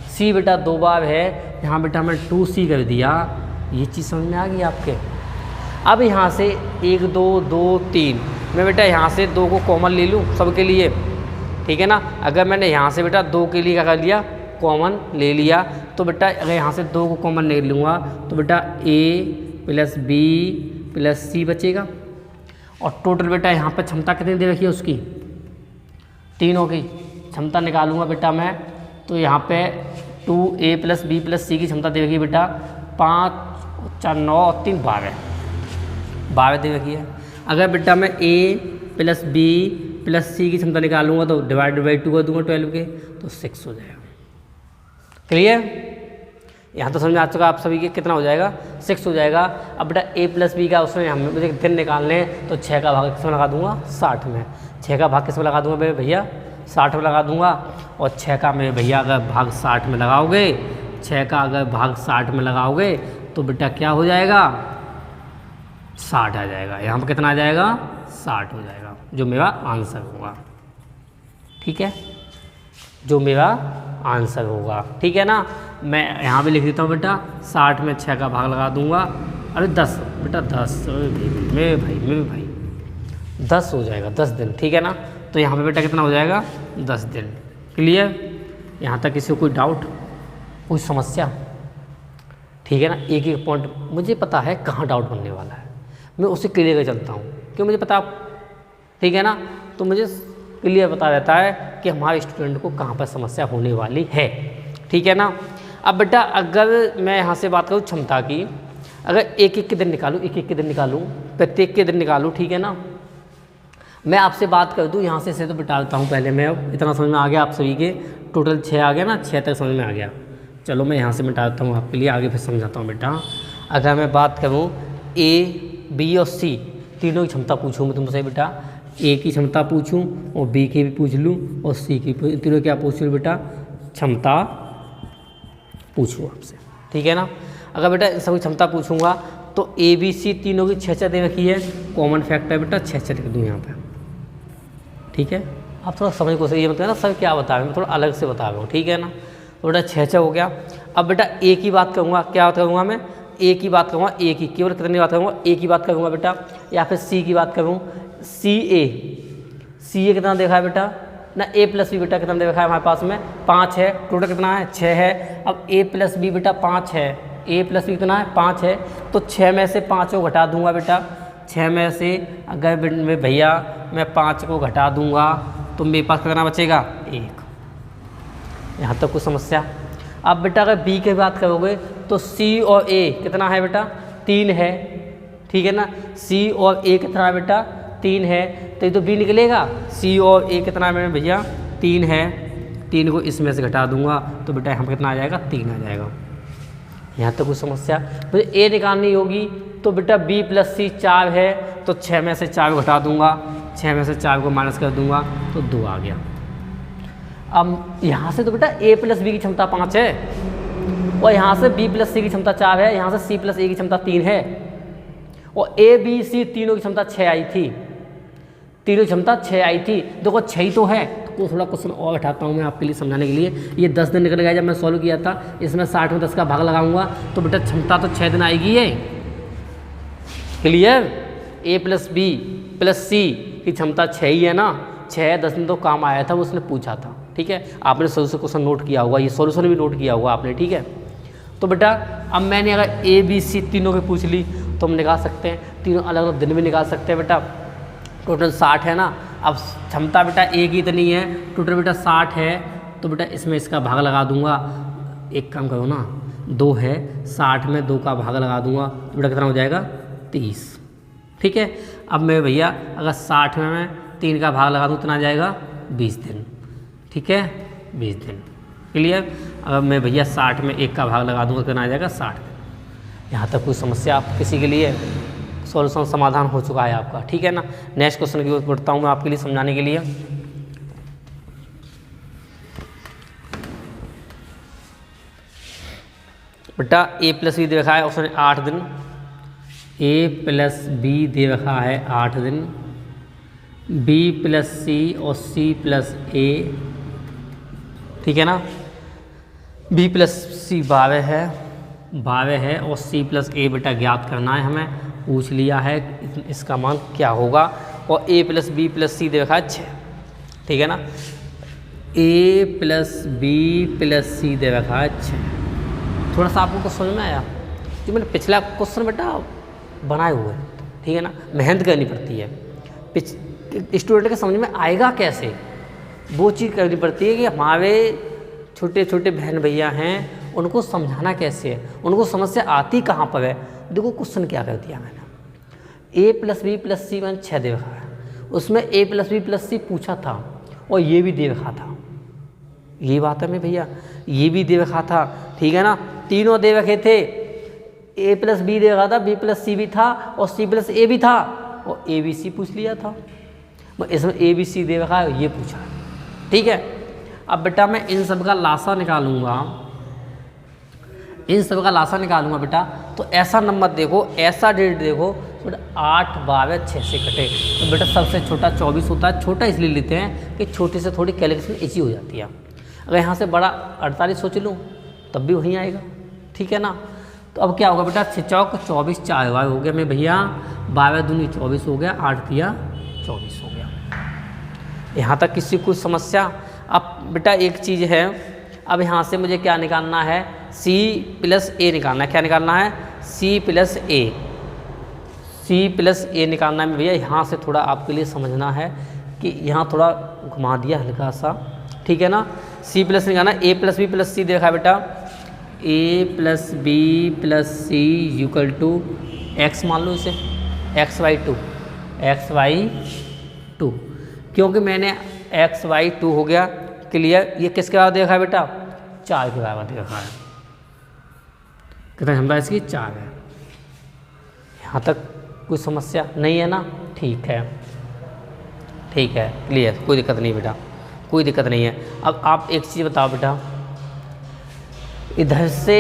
सी बेटा 2 बार है, यहाँ बेटा मैंने 2c कर दिया। ये चीज़ समझ में आ गई आपके। अब यहाँ से 1 2 2 3 मैं बेटा यहाँ से 2 को कॉमन ले लूँ सबके लिए। ठीक है ना, अगर मैंने यहाँ से बेटा 2 के लिए क्या कर लिया कॉमन ले लिया, तो बेटा अगर यहाँ से 2 को कॉमन ले लूँगा तो बेटा a प्लस बी प्लस सी बचेगा। और टोटल बेटा यहाँ पर क्षमता कितनी दे रखी है उसकी, तीनों की क्षमता निकालूंगा बेटा मैं, तो यहाँ पे 2a प्लस बी प्लस सी की क्षमता दे रखी है बेटा 5 4 9 और 3 12 दे रखी है। अगर बेटा मैं a प्लस बी प्लस सी की क्षमता निकालूंगा तो डिवाइड बाई 2 कर दूंगा 12 के, तो 6 हो जाएगा। क्लियर, यहाँ तो समझ में आ चुका आप सभी के, कितना हो जाएगा 6 हो जाएगा। अब बेटा a प्लस बी का उसमें हमें मुझे दिन निकालने हैं, तो 6 का भाग किस में लगा दूंगा 60 में, 6 का भाग किस में लगा दूंगा मेरे भैया 60 में लगा दूंगा। और 6 का मेरे भैया अगर भाग 60 में लगाओगे, 6 का अगर भाग 60 में लगाओगे तो बेटा क्या हो जाएगा 60 आ जाएगा। यहाँ पर कितना आ जाएगा 60 हो जाएगा, जो मेरा आंसर होगा। ठीक है, जो मेरा आंसर होगा। ठीक है ना, मैं यहाँ भी लिख देता हूँ बेटा 60 में 6 का भाग लगा दूंगा, अरे 10 बेटा 10 मेरे भाई 10 हो जाएगा 10 दिन। ठीक है ना, तो यहाँ पे बेटा कितना हो जाएगा 10 दिन। क्लियर, यहाँ तक किसी को कोई डाउट कोई समस्या? ठीक है ना, एक एक पॉइंट मुझे पता है कहाँ डाउट बनने वाला है, मैं उसे क्लियर कर चलता हूँ, क्यों मुझे पता। ठीक है ना, तो मुझे क्लियर पता रहता है कि हमारे स्टूडेंट को कहाँ पर समस्या होने वाली है। ठीक है ना, अब बेटा अगर मैं यहाँ से बात करूँ क्षमता की, अगर एक एक के दिन निकालूँ, प्रत्येक के दिन निकालूँ। ठीक है ना, मैं आपसे बात कर दूँ यहाँ से तो बिठा देता हूँ पहले मैं। अब इतना समझ में आ गया आप सभी के, टोटल 6 आ गया ना, 6 तक समझ में आ गया। चलो मैं यहाँ से मिटा देता हूँ आपके लिए, आगे फिर समझाता हूँ बेटा। अगर मैं बात करूँ ए बी और सी तीनों की क्षमता पूछूँ मैं तुमसे बेटा, ए की क्षमता पूछूँ और बी की भी पूछ लूँ और सी की, तीनों क्या पूछ लूँ बेटा क्षमता पूछूँ आपसे। ठीक है ना, अगर बेटा इन सभी क्षमता पूछूँगा तो ए बी सी तीनों की 6 दे रखी है, कॉमन फैक्टर बेटा 6 लिख दूँ यहाँ पर। ठीक है, आप थोड़ा समझ को सही, ये मतलब ना सर क्या बता रहे हैं, मैं थोड़ा अलग से बता रहा हूँ। ठीक है ना, तो बेटा 6 हो गया। अब बेटा ए की बात करूँगा, क्या बात करूँगा मैं ए की बात करूँगा, ए की केवल कितने की बात करूँगा, ए की बात करूँगा बेटा, या फिर सी की बात करूँ, सी ए कितना देखा है बेटा ना, ए प्लस बी बेटा कितना देखा है हमारे पास में 5 है, टोटल कितना है 6 है। अब ए प्लस बी बेटा 5 है, ए प्लस बी कितना है 5 है, तो 6 में से 5 को घटा दूंगा बेटा, 6 में से अगर भैया मैं 5 को घटा दूंगा तो मेरे पास कितना बचेगा 1। यहाँ तक कुछ समस्या। अब बेटा अगर बी की बात करोगे तो सी और ए कितना है बेटा 3 है, ठीक है ना, सी और ए कितना है बेटा 3 है, तो ये तो बी निकलेगा, सी और ए कितना है भैया 3 है, 3 को इसमें से घटा दूंगा तो बेटा हम कितना आ जाएगा 3 आ जाएगा। यहाँ तक कुछ समस्या। मुझे ए निकालनी होगी तो बेटा बी प्लस सी 4 है, तो 6 में से 4 को घटा दूंगा, 6 में से 4 को माइनस कर दूंगा तो 2 आ गया। अब यहाँ से तो बेटा ए प्लस बी की क्षमता 5 है, और यहाँ से बी प्लस सी की क्षमता 4 है, यहाँ से सी प्लस ए की क्षमता 3 है, और ए बी सी तीनों की क्षमता 6 आई थी, तीनों की क्षमता 6 आई थी। देखो 6 ही तो है, तो थोड़ा क्वेश्चन और बैठाता हूँ मैं आपके लिए समझाने के लिए। ये 10 दिन निकल गया जब मैं सॉल्व किया था, इसमें 60 में 10 का भाग लगाऊंगा तो बेटा क्षमता तो 6 दिन आएगी है। क्लियर? ए प्लस बी प्लस सी की क्षमता 6 ही है ना, 6 10 दिन तो काम आया था, वो उसने पूछा था, ठीक है। आपने सोल्यूशन क्वेश्चन नोट किया होगा, ये सोल्यूशन भी नोट किया होगा आपने, ठीक है। तो बेटा अब मैंने अगर ए बी सी तीनों की पूछ ली तो हम निकाल सकते हैं, तीनों अलग अलग दिन भी निकाल सकते हैं बेटा। टोटल 60 है ना, अब क्षमता बेटा ए की इतनी है, टोटल बेटा 60 है, तो बेटा इसमें इसका भाग लगा दूंगा, एक काम करो ना 2 है, 60 में 2 का भाग लगा दूंगा तो बेटा कितना हो जाएगा 30, ठीक है। अब मैं भैया अगर 60 में मैं 3 का भाग लगा दूँ कितना आ जाएगा 20 दिन, ठीक है, 20 दिन। क्लियर? अगर मैं भैया 60 में 1 का भाग लगा दूँगा कितना आ जाएगा 60 दिन। यहाँ तक कोई समस्या आप किसी के लिए? सॉल्यूशन समाधान हो चुका है आपका, ठीक है ना। नेक्स्ट क्वेश्चन की ओर बढ़ता हूँ मैं आपके लिए समझाने के लिए। बेटा ए प्लस बी दे रखा है ऑप्शन 8 दिन, ए प्लस बी दे रखा है 8 दिन, बी प्लस सी और सी प्लस ए, ठीक है ना। बी प्लस सी 12 है और सी प्लस ए बेटा ज्ञात करना है, हमें पूछ लिया है इसका मान क्या होगा, और ए प्लस बी प्लस सी दे रखा है 6, ठीक है ना। ए प्लस बी प्लस सी दे रखा है 6। थोड़ा सा आपको समझ में आया? जो मैंने पिछला क्वेश्चन बेटा बनाए हुए, ठीक है ना, मेहनत करनी पड़ती है, स्टूडेंट के समझ में आएगा कैसे, वो चीज़ करनी पड़ती है कि हमारे छोटे छोटे बहन भैया हैं उनको समझाना कैसे है, उनको समस्या आती कहाँ पर है। देखो क्वेश्चन क्या कर दिया मैंने, ए प्लस बी प्लस सी मैंने 6 दे रखा है, उसमें ए प्लस बी प्लस सी पूछा था और ये भी दे रखा था, ये बात है मैं भैया, ये भी दे रखा था, ठीक है ना, तीनों दे रखे थे, ए प्लस बी दे रखा था, बी प्लस सी भी था और सी प्लस ए भी था, और ए बी सी पूछ लिया था, इसमें ए बी सी दे रखा है, ये पूछा है, ठीक है। अब बेटा मैं इन सब का लासा निकालूंगा, इन सब का लासा निकालूंगा बेटा, तो ऐसा नंबर देखो, ऐसा डेट देखो बेटा 8 12 6 से कटे, तो बेटा सबसे छोटा 24 होता है। छोटा इसलिए लेते हैं कि छोटे से थोड़ी कैलकुलेशन ईजी हो जाती है। अगर यहाँ से बड़ा 48 सोच लूँ तब भी वहीं आएगा, ठीक है ना। तो अब क्या होगा बेटा 6 चौक 24 4 बार हो गया मैं भैया, 12 दूनी 24 हो गया, 8 तिया 24 हो गया। यहाँ तक किसी कुछ समस्या? अब बेटा एक चीज़ है, अब यहाँ से मुझे क्या निकालना है, सी प्लस ए निकालना है। क्या निकालना है? सी प्लस ए, सी प्लस ए निकालना है भैया। यहाँ से थोड़ा आपके लिए समझना है कि यहाँ थोड़ा घुमा दिया हल्का सा, ठीक है ना। सी प्लस निकालना है, a plus b plus c देखा बेटा, a plus b plus c equal to x मान लो इसे, xy2, क्योंकि मैंने xy2 हो गया। क्लियर? ये किसके बराबर देखा है बेटा? 4 के बराबर देखा है। कितना क्षमता इसकी? 4 है। यहाँ तक कोई समस्या नहीं है ना? ठीक है, ठीक है, क्लियर, कोई दिक्कत नहीं बेटा, कोई दिक्कत नहीं है। अब आप एक चीज़ बताओ बेटा, इधर से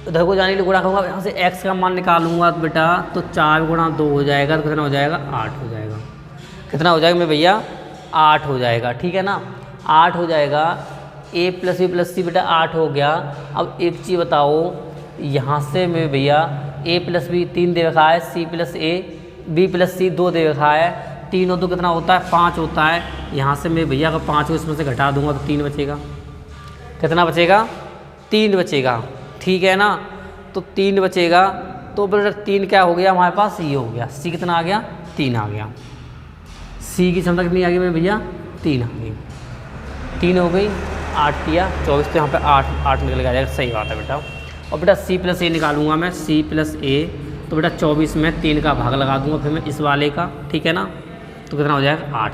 उधर को जाने के लिए गुणा करूँगा, यहाँ से x का मान निकालूंगा तो बेटा तो 4 गुणा 2 हो जाएगा, तो कितना हो जाएगा? 8 हो जाएगा। कितना हो जाएगा मेरे भैया? 8 हो जाएगा, ठीक है ना, 8 हो जाएगा। ए प्लस बी प्लस सी बेटा 8 हो गया। अब एक चीज़ बताओ, यहाँ से मैं भैया a प्लस बी 3 दे रखा है, c प्लस ए b प्लस सी 2 दे रखा है, 3 और 2 कितना होता है 5 होता है। यहाँ से मैं भैया अगर 5 को इसमें से घटा दूंगा तो 3 बचेगा। कितना बचेगा 3 बचेगा, ठीक है ना। तो 3 बचेगा, तो बेटा 3 क्या हो गया हमारे पास, ये हो गया। c कितना आ गया 3 आ गया। c की क्षमता कितनी आ गई मेरे भैया 3 आ गई। 3 हो गई, 8 किया 24, तो यहाँ पे 8 निकल के आ जाएगा। सही बात है बेटा। और बेटा c प्लस ए निकालूंगा मैं, c प्लस ए, तो बेटा 24 में 3 का भाग लगा दूंगा फिर मैं इस वाले का, ठीक है ना। तो कितना हो जाएगा 8।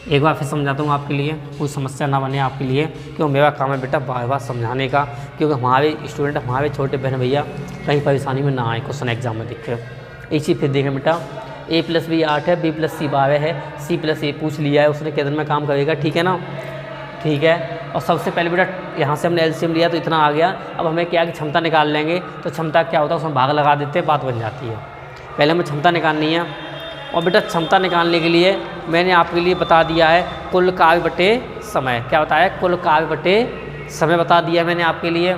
एक बार फिर समझाता हूँ आपके लिए, कोई समस्या ना बने आपके लिए, क्योंकि मेरा काम है बेटा बार बार समझाने का, क्योंकि हमारे स्टूडेंट, हमारे छोटे बहन भैया कहीं परेशानी में ना आए क्वेश्चन एग्जाम में दिख के। एक चीज़ फिर देखें बेटा, a प्लस बी 8 है, b प्लस सी 12 है, c प्लस ए पूछ लिया है, उसने कितने में काम करेगा, ठीक है ना। ठीक है, और सबसे पहले बेटा यहाँ से हमने एलसीएम लिया तो इतना आ गया। अब हमें क्या कि क्षमता निकाल लेंगे, तो क्षमता क्या होता है उसमें भाग लगा देते हैं, बात बन जाती है। पहले हमें क्षमता निकालनी है, और बेटा क्षमता निकालने के लिए मैंने आपके लिए बता दिया है कुल कार्य बटे समय। क्या बताया, कुल कार्य बटे समय बता दिया मैंने आपके लिए,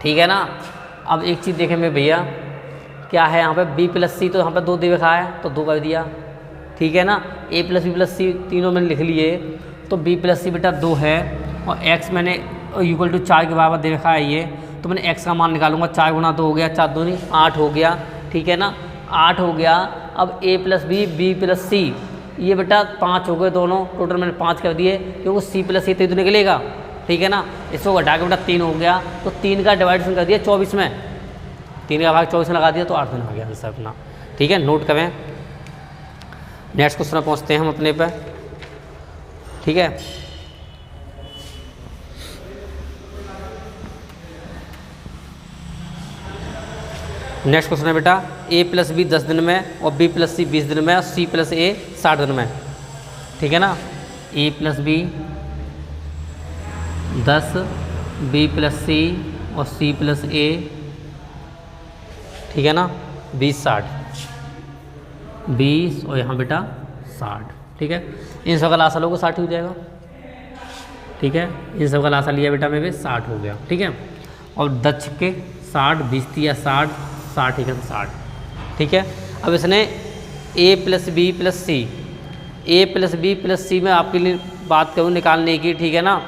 ठीक है ना। अब एक चीज़ देखें मेरे भैया, क्या है यहाँ पे b प्लस सी, तो यहाँ पे 2 दे रखा है तो 2 कर दिया, ठीक है ना। a प्लस बी प्लस सी तीनों मैंने लिख लिए, तो b प्लस सी बेटा 2 है, और x मैंने इक्वल टू 4 के बराबर दे रखा है ये, तो मैंने x का मान निकालूंगा। 4 गुना 2 हो गया, 4 दूनी 8 हो गया, ठीक है ना, 8 हो गया। अब a plus b, b plus c, ये बेटा 5 हो गए दोनों, टोटल मैंने 5 कर दिए, क्योंकि c प्लस सी तो निकलेगा, ठीक है ना। इसको घटा के बेटा 3 हो गया, तो 3 का डिवाइडेशन कर दिया 24 में, 3 का भाग 24 में लगा दिया, तो 8 दिन आ गया आंसर अपना, ठीक है। नोट करें, नेक्स्ट क्वेश्चन में पहुँचते हैं हम अपने पे, ठीक है। नेक्स्ट क्वेश्चन है बेटा, a प्लस बी 10 दिन में, और b प्लस सी 20 दिन में, और c प्लस ए 60 दिन में, ठीक है ना। a plus b 10, b plus c और c प्लस ए, ठीक है ना, 20 60, 20 और यहाँ बेटा 60, ठीक है। इन सब का लासा लोगों को 60 हो जाएगा, ठीक है। इन सब का लासा लिया बेटा मेरे 60 हो गया, ठीक है। और 10 के 60, 20 या 60, 60 ठीक है, तो 60, ठीक है। अब इसने a plus b plus c, a plus b plus c में आपके लिए बात करूँ निकालने की, ठीक है ना।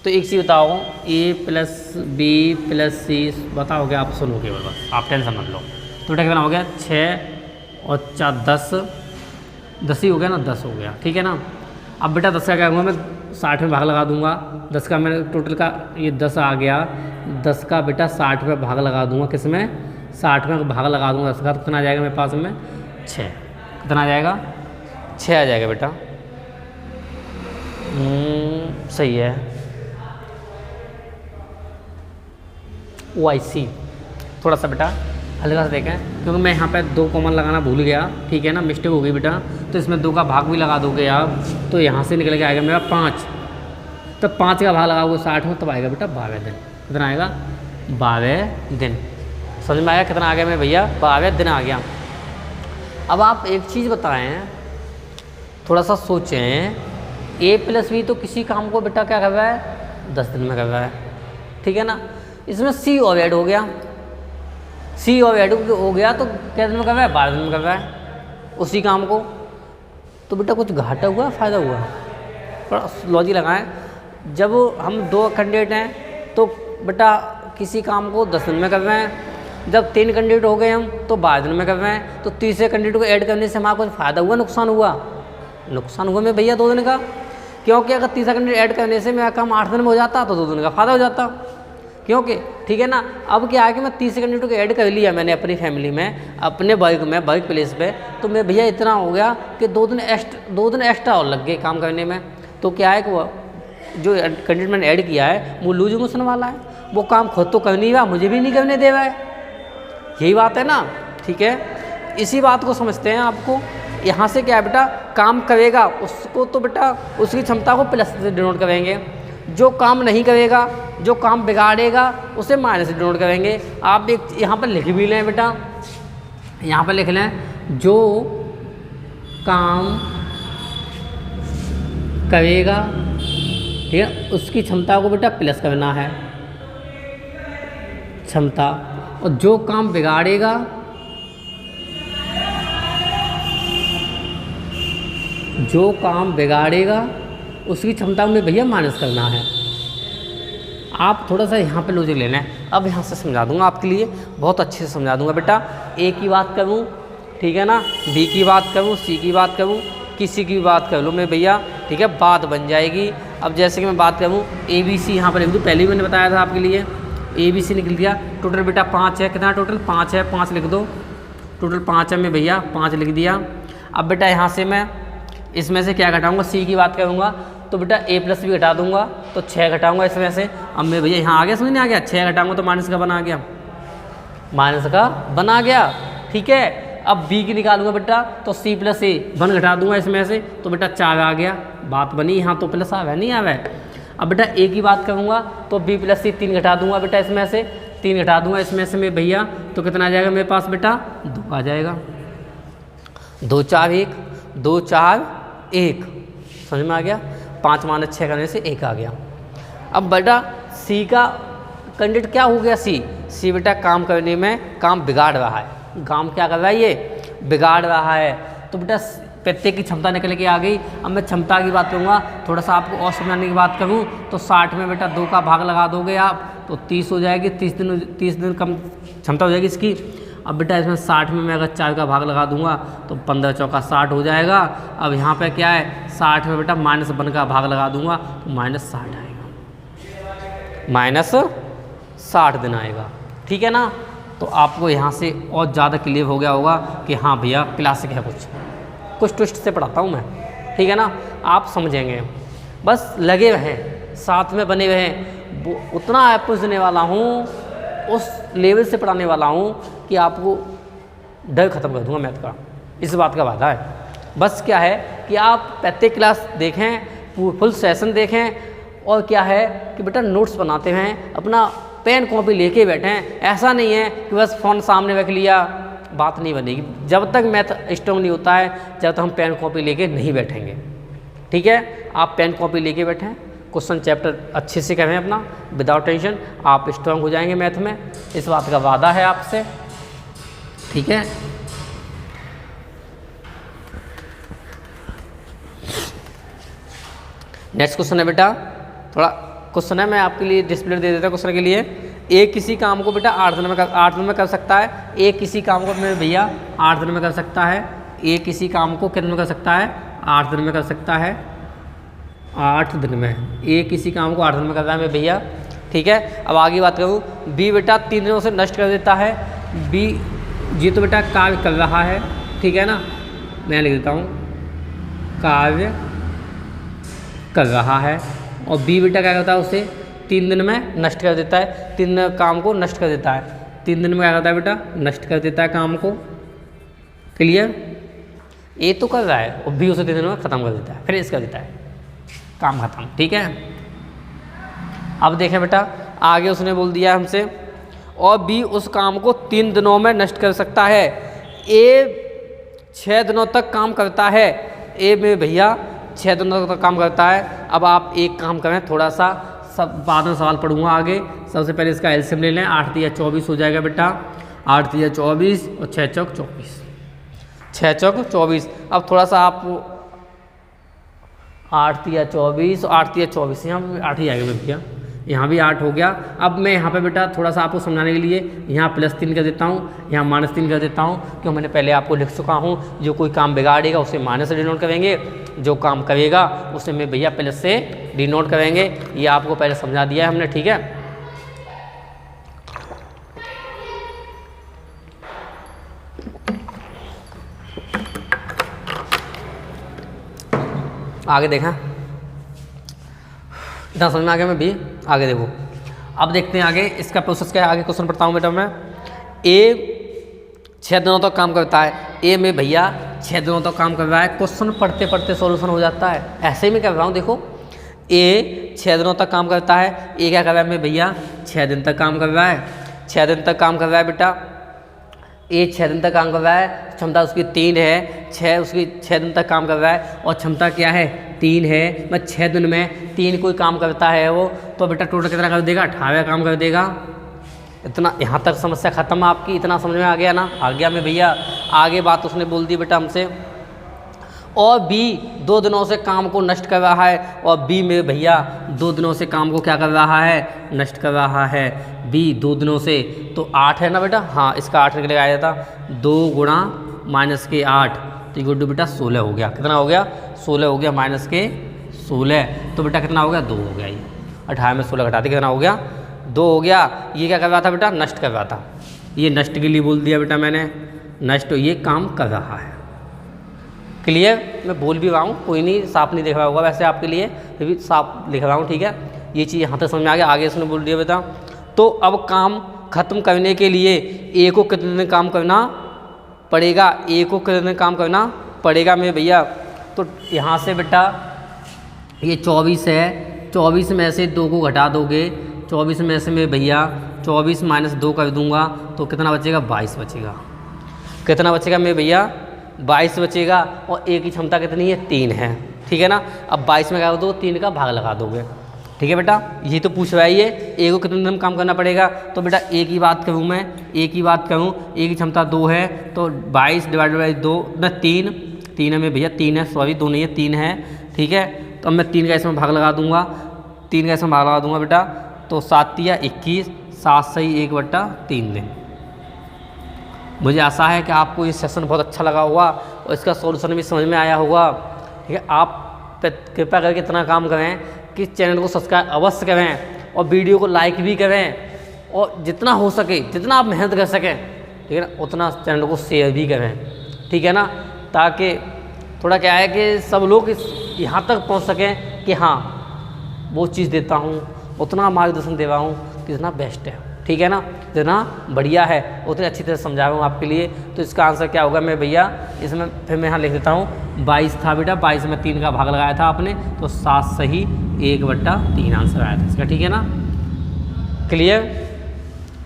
तो एक चीज़ बताओ, a प्लस बी प्लस सी बताओगे, आप सुनोगे बस, आप टेंशन मत लो। तो बेटा कितना हो गया 6 और 4 10 ही हो गया ना, 10 हो गया, ठीक है ना। अब बेटा 10 का क्या करूँगा मैं, 60 में भाग लगा दूंगा, 10 का मैंने टोटल का ये 10 आ गया, 10 का बेटा 60 में भाग लगा दूंगा, किस में 60 में भाग लगा दूंगा 10 का, तो कितना आ जाएगा मेरे पास में 6, कितना आ जाएगा 6 आ जाएगा बेटा। सही है, OIC थोड़ा सा बेटा हल्का सा देखें, क्योंकि मैं यहाँ पे 2 कॉमन लगाना भूल गया, ठीक है ना, मिस्टेक हो गई बेटा। तो इसमें 2 का भाग भी लगा दोगे आप, तो यहाँ से निकल के आएगा मेरा 5, तो 5 का भाग लगाओगे 60 में, तब आएगा बेटा 12 दिन। कितना आएगा 12 दिन। समझ में आया कितना आ गया मेरे भैया, 12 दिन आ गया। अब आप एक चीज़ बताएं, थोड़ा सा सोचें, a प्लस बी तो किसी काम को बेटा क्या कर रहा है 10 दिन में कर रहा है, ठीक है ना। इसमें c और ऐड हो गया, c और ऐड हो गया, तो क्या दिन में कर रहा है 12 दिन में कर रहा है उसी काम को। तो बेटा कुछ घाटा हुआ फ़ायदा हुआ, थोड़ा लॉजिक लगाएं। जब हम 2 कैंडिडेट हैं तो बेटा किसी काम को 10 दिन में कर रहे हैं, जब 3 कैंडिडेट हो गए हम तो 12 दिन में कर रहे हैं, तो तीसरे कैंडिडेट को ऐड करने से हमारा कुछ फ़ायदा हुआ नुकसान हुआ? नुकसान हुआ मेरे भैया 2 दिन का, क्योंकि अगर तीसरा कैंडिडेट ऐड करने से मेरा काम 8 दिन में हो जाता तो 2 दिन का फ़ायदा हो जाता, क्योंकि ठीक है ना। अब क्या है कि मैं तीसरे कैंडिडेट को ऐड कर लिया मैंने अपनी फैमिली में, अपने वर्क प्लेस पे, तो मैं भैया इतना हो गया कि 2 दिन एक्स्ट्रा और लग गए काम करने में। तो क्या है कि वो जो कैंडिडेट मैंने ऐड किया है वो लूज मोशन वाला है, वो काम खुद तो कर नहीं रहा, मुझे भी नहीं करने दे रहा है, यही बात है ना, ठीक है। इसी बात को समझते हैं आपको। यहाँ से क्या है बेटा, काम करेगा उसको तो बेटा उसकी क्षमता को प्लस से डिनोट करेंगे, जो काम नहीं करेगा, जो काम बिगाड़ेगा उसे माइनस से डिनोट करेंगे। आप एक यहाँ पर लिख भी लें बेटा, यहाँ पर लिख लें, जो काम करेगा ठीक है उसकी क्षमता को बेटा प्लस करना है, क्षमता, और जो काम बिगाड़ेगा उसकी क्षमता में भैया माइनस करना है। आप थोड़ा सा यहाँ पे लॉजिक लेना है। अब यहाँ से समझा दूंगा आपके लिए, बहुत अच्छे से समझा दूंगा बेटा। ए की बात करूँ, ठीक है ना, बी की बात करूँ, सी की बात करूँ, किसी की बात कर लो मैं भैया, ठीक है, बात बन जाएगी। अब जैसे कि मैं बात करूँ ए बी सी, यहाँ पर लिख दूँ, पहले ही मैंने बताया था आपके लिए, ए बी सी निकल दिया। टोटल बेटा 5 है, कितना टोटल 5 है, 5 लिख दो, टोटल 5 है मैं भैया, 5 लिख दिया। अब बेटा यहाँ से मैं इसमें से क्या घटाऊंगा, सी की बात करूँगा तो बेटा ए प्लस बी घटा दूंगा तो 6 घटाऊंगा इसमें से। अब मैं भैया यहाँ आ गया, समझ नहीं आ गया, 6 घटाऊंगा तो माइनस का बना गया, माइनस का बना गया, ठीक है। अब बी की निकालूंगा बेटा तो सी प्लस ए 1 घटा दूंगा इसमें से तो बेटा 4 आ गया, बात बनी। यहाँ तो प्लस आवे नहीं आवे। अब बेटा ए की बात करूँगा तो बी प्लस सी 3 घटा दूंगा बेटा, इसमें से 3 घटा दूंगा इसमें से मैं भैया, तो कितना आ जाएगा मेरे पास बेटा 2 आ जाएगा। 2 4 1, 2 4 1, समझ में आ गया। 5 - 6 करने से 1 आ गया। अब बेटा सी का कैंडिडेट क्या हो गया, सी बेटा काम करने में काम बिगाड़ रहा है, काम क्या कर रहा है, ये बिगाड़ रहा है। तो बेटा प्रत्येक की क्षमता निकल के आ गई। अब मैं क्षमता की बात करूँगा, थोड़ा सा आपको और समझाने की बात करूँ तो 60 में बेटा 2 का भाग लगा दोगे आप तो 30 हो जाएगी, 30 दिन कम क्षमता हो जाएगी इसकी। अब बेटा इसमें 60 में मैं अगर 4 का भाग लगा दूंगा तो 15 चौका 60 हो जाएगा। अब यहाँ पे क्या है, 60 में बेटा -1 का भाग लगा दूंगा तो -60 आएगा, -60 दिन आएगा, ठीक है ना। तो आपको यहाँ से और ज़्यादा क्लियर हो गया होगा कि हाँ भैया क्लासिक है, कुछ ट्विस्ट से पढ़ाता हूँ मैं, ठीक है ना, आप समझेंगे। बस लगे रहें, साथ में बने रहें, उतना आपको देने वाला हूँ, उस लेवल से पढ़ाने वाला हूँ कि आपको डर ख़त्म कर दूंगा मैथ का, इस बात का वादा है। बस क्या है कि आप प्रत्येक क्लास देखें, फुल सेशन देखें, और क्या है कि बेटा नोट्स बनाते हैं, अपना पेन कॉपी लेके बैठें। ऐसा नहीं है कि बस फ़ोन सामने रख लिया, बात नहीं बनेगी। जब तक मैथ स्ट्रॉन्ग नहीं होता है, जब तक हम पेन कॉपी लेके नहीं बैठेंगे, ठीक है। आप पेन कॉपी लेके बैठें, क्वेश्चन चैप्टर अच्छे से करें अपना, विदाउट टेंशन, आप स्ट्रॉन्ग हो जाएंगे मैथ में, इस बात का वादा है आपसे, ठीक है। नेक्स्ट क्वेश्चन है बेटा, थोड़ा क्वेश्चन है, मैं आपके लिए डिस्प्ले दे देता हूँ क्वेश्चन के लिए। ए किसी काम को बेटा 8 दिन में कर सकता है। ए किसी काम को मेरे भैया 8 दिन में कर सकता है। ए किसी काम को कितने में कर सकता है, 8 दिन में कर सकता है, 8 दिन में। ए किसी काम को 8 दिन में कर रहा है मेरे भैया, ठीक है। अब आगे बात करूँ, बी बेटा 3 दिनों से नष्ट कर देता है। बी ये तो बेटा कार्य कर रहा है, ठीक है ना, मैं लिख देता हूँ कार्य कर रहा है, और बी बेटा क्या करता है, उसे 3 दिन में नष्ट कर देता है, 3 काम को नष्ट कर देता है। 3 दिन में क्या करता है बेटा, नष्ट कर देता है काम को, क्लियर। ए तो कर रहा है और बी उसे 3 दिन में ख़त्म कर देता है, फिनिश कर देता है, काम खत्म, ठीक है। अब देखें बेटा, आगे उसने बोल दिया हमसे, और बी उस काम को 3 दिनों में नष्ट कर सकता है। ए 6 दिनों तक काम करता है। ए में भैया 6 दिनों तक काम करता है। अब आप एक काम करें, थोड़ा सा सब बाद में सवाल पढ़ूंगा आगे। सबसे पहले इसका एलसीएम ले लें, 8 × 24 हो जाएगा बेटा, 8 × 24 और 6 चौक 24, 6 चौक 24। अब थोड़ा सा आप 8 × 24, 8 × 24, यहाँ 8 ही आएगा भैया, यहाँ भी 8 हो गया। अब मैं यहाँ पे बेटा थोड़ा सा आपको समझाने के लिए यहाँ +3 कर देता हूँ, यहाँ -3 कर देता हूँ, क्यों मैंने पहले आपको लिख चुका हूँ। जो कोई काम बिगाड़ेगा उसे माइनस से डिनोट करेंगे, जो काम करेगा उसे मैं भैया प्लस से डिनोट करेंगे। ये आपको पहले समझा दिया है हमने, ठीक है। आगे देखा, इतना समझ में आ गया मैं भी, आगे देखो। अब देखते हैं आगे इसका प्रोसेस क्या है। आगे क्वेश्चन पढ़ता हूँ बेटा मैं। ए 6 दिनों तक काम करता है। ए में भैया 6 दिनों तक काम कर रहा है। क्वेश्चन पढ़ते पढ़ते सॉल्यूशन हो जाता है, ऐसे ही मैं कर रहा हूँ। देखो, ए 6 दिनों तक काम करता है। ए क्या कर रहा है मैं भैया, 6 दिन तक काम कर रहा है, 6 दिन तक काम कर रहा है बेटा। ए 6 दिन तक काम कर रहा है, क्षमता उसकी 3 है, 6 उसकी 6 दिन तक काम कर रहा है, और क्षमता क्या है 3 है। मैं 6 दिन में 3 कोई काम करता है वो, तो बेटा टोटल कितना कर देगा, 18 काम कर देगा। इतना यहाँ तक समस्या खत्म आपकी, इतना समझ में आ गया ना? आ गया मैं भैया। आगे बात उसने बोल दी बेटा हमसे, और बी 2 दिनों से काम को नष्ट कर रहा है, और बी में भैया 2 दिनों से काम को क्या कर रहा है? नष्ट कर रहा है। बी 2 दिनों से, तो 8 है ना बेटा? हाँ, इसका 8 निकलेगा आया था, 2 गुणा माइनस के 8, तो ये बेटा 16 हो गया। कितना हो गया? 16 हो गया, माइनस के 16, तो बेटा कितना हो गया? 2 हो गया। ये 18 में 16 घटा दी, कितना हो गया? 2 हो गया। ये क्या कर रहा था बेटा? नष्ट कर रहा था। ये नष्ट के लिए बोल दिया बेटा मैंने, नष्ट ये काम कर रहा है। क्लियर? मैं बोल भी रहा हूँ, कोई नहीं साफ नहीं दिख रहा होगा वैसे आपके लिए, फिर भी साफ लिख रहा हूँ, ठीक है? ये चीज़ यहाँ तक समझ में आ गया। आगे इसने बोल दिया बेटा, तो अब काम खत्म करने के लिए ए को कितने दिन काम करना पड़ेगा? ए को कितने दिन काम करना पड़ेगा में भैया? तो यहाँ से बेटा ये 24 है, 24 में से 2 को घटा दोगे, 24 में से मैं भैया 24 माइनस 2 कर दूंगा, तो कितना बचेगा? 22 बचेगा। कितना बचेगा मैं भैया? 22 बचेगा। और ए की क्षमता कितनी है? 3 है, ठीक है ना? अब 22 में क्या कर दो? 3 का भाग लगा दोगे, ठीक है बेटा? ये तो पूछ रहा है ये, ए को कितने दिन काम करना पड़ेगा? तो बेटा ए की बात करूँ मैं, ए की बात करूँ, ए की क्षमता 2 है, तो 22 डिवाइडेड बाई 2 ना 3 है में भैया, 3 है, सॉरी 2 नहीं है, 3 है, ठीक है? तो अब मैं 3 का इसमें भाग लगा दूंगा, 3 का इसमें भाग लगा दूंगा बेटा, तो 7 या 21, 7 सही 1/3 दिन। मुझे आशा है कि आपको ये सेशन बहुत अच्छा लगा होगा और इसका सॉल्यूशन भी समझ में आया होगा, ठीक है? आप कृपया करके इतना काम करें कि चैनल को सब्सक्राइब अवश्य करें और वीडियो को लाइक भी करें, और जितना हो सके, जितना आप मेहनत कर सकें, ठीक है ना, उतना चैनल को शेयर भी करें, ठीक है ना? ताकि थोड़ा क्या है कि सब लोग यहाँ तक पहुँच सकें कि हाँ वो चीज़ देता हूँ, उतना मार्गदर्शन दे रहा हूँ कि जितना बेस्ट है, ठीक है ना? जितना बढ़िया है उतनी अच्छी तरह समझा रहा हूँ आपके लिए। तो इसका आंसर क्या होगा मैं भैया? इसमें फिर मैं यहाँ लिख देता हूँ, 22 था बेटा, 22 में 3 का भाग लगाया था आपने, तो 7 सही 1/3 आंसर आया था इसका, ठीक है ना? क्लियर?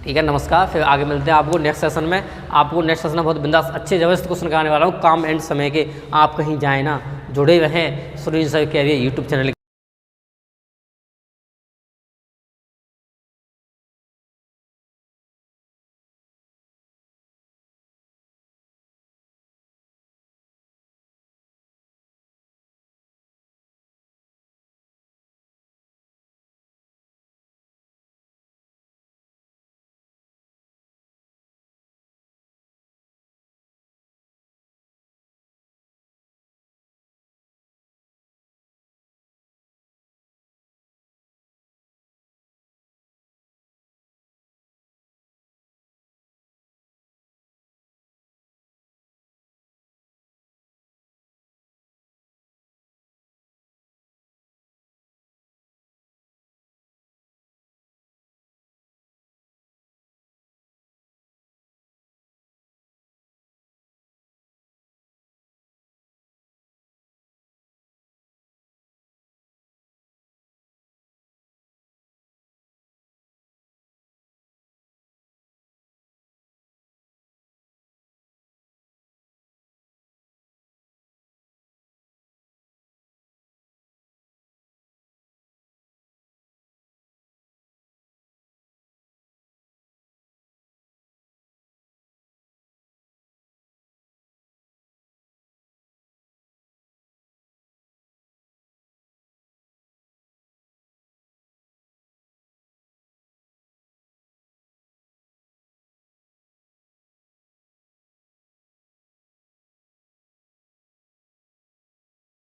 ठीक है, नमस्कार। फिर आगे मिलते हैं आपको नेक्स्ट सेशन में। आपको नेक्स्ट सेशन में बहुत बिंदास अच्छे ज़बरदस्त क्वेश्चन कराने वाला हूँ, काम एंड समय के। आप कहीं जाए ना, जुड़े रहें Sunil sir career YouTube channel.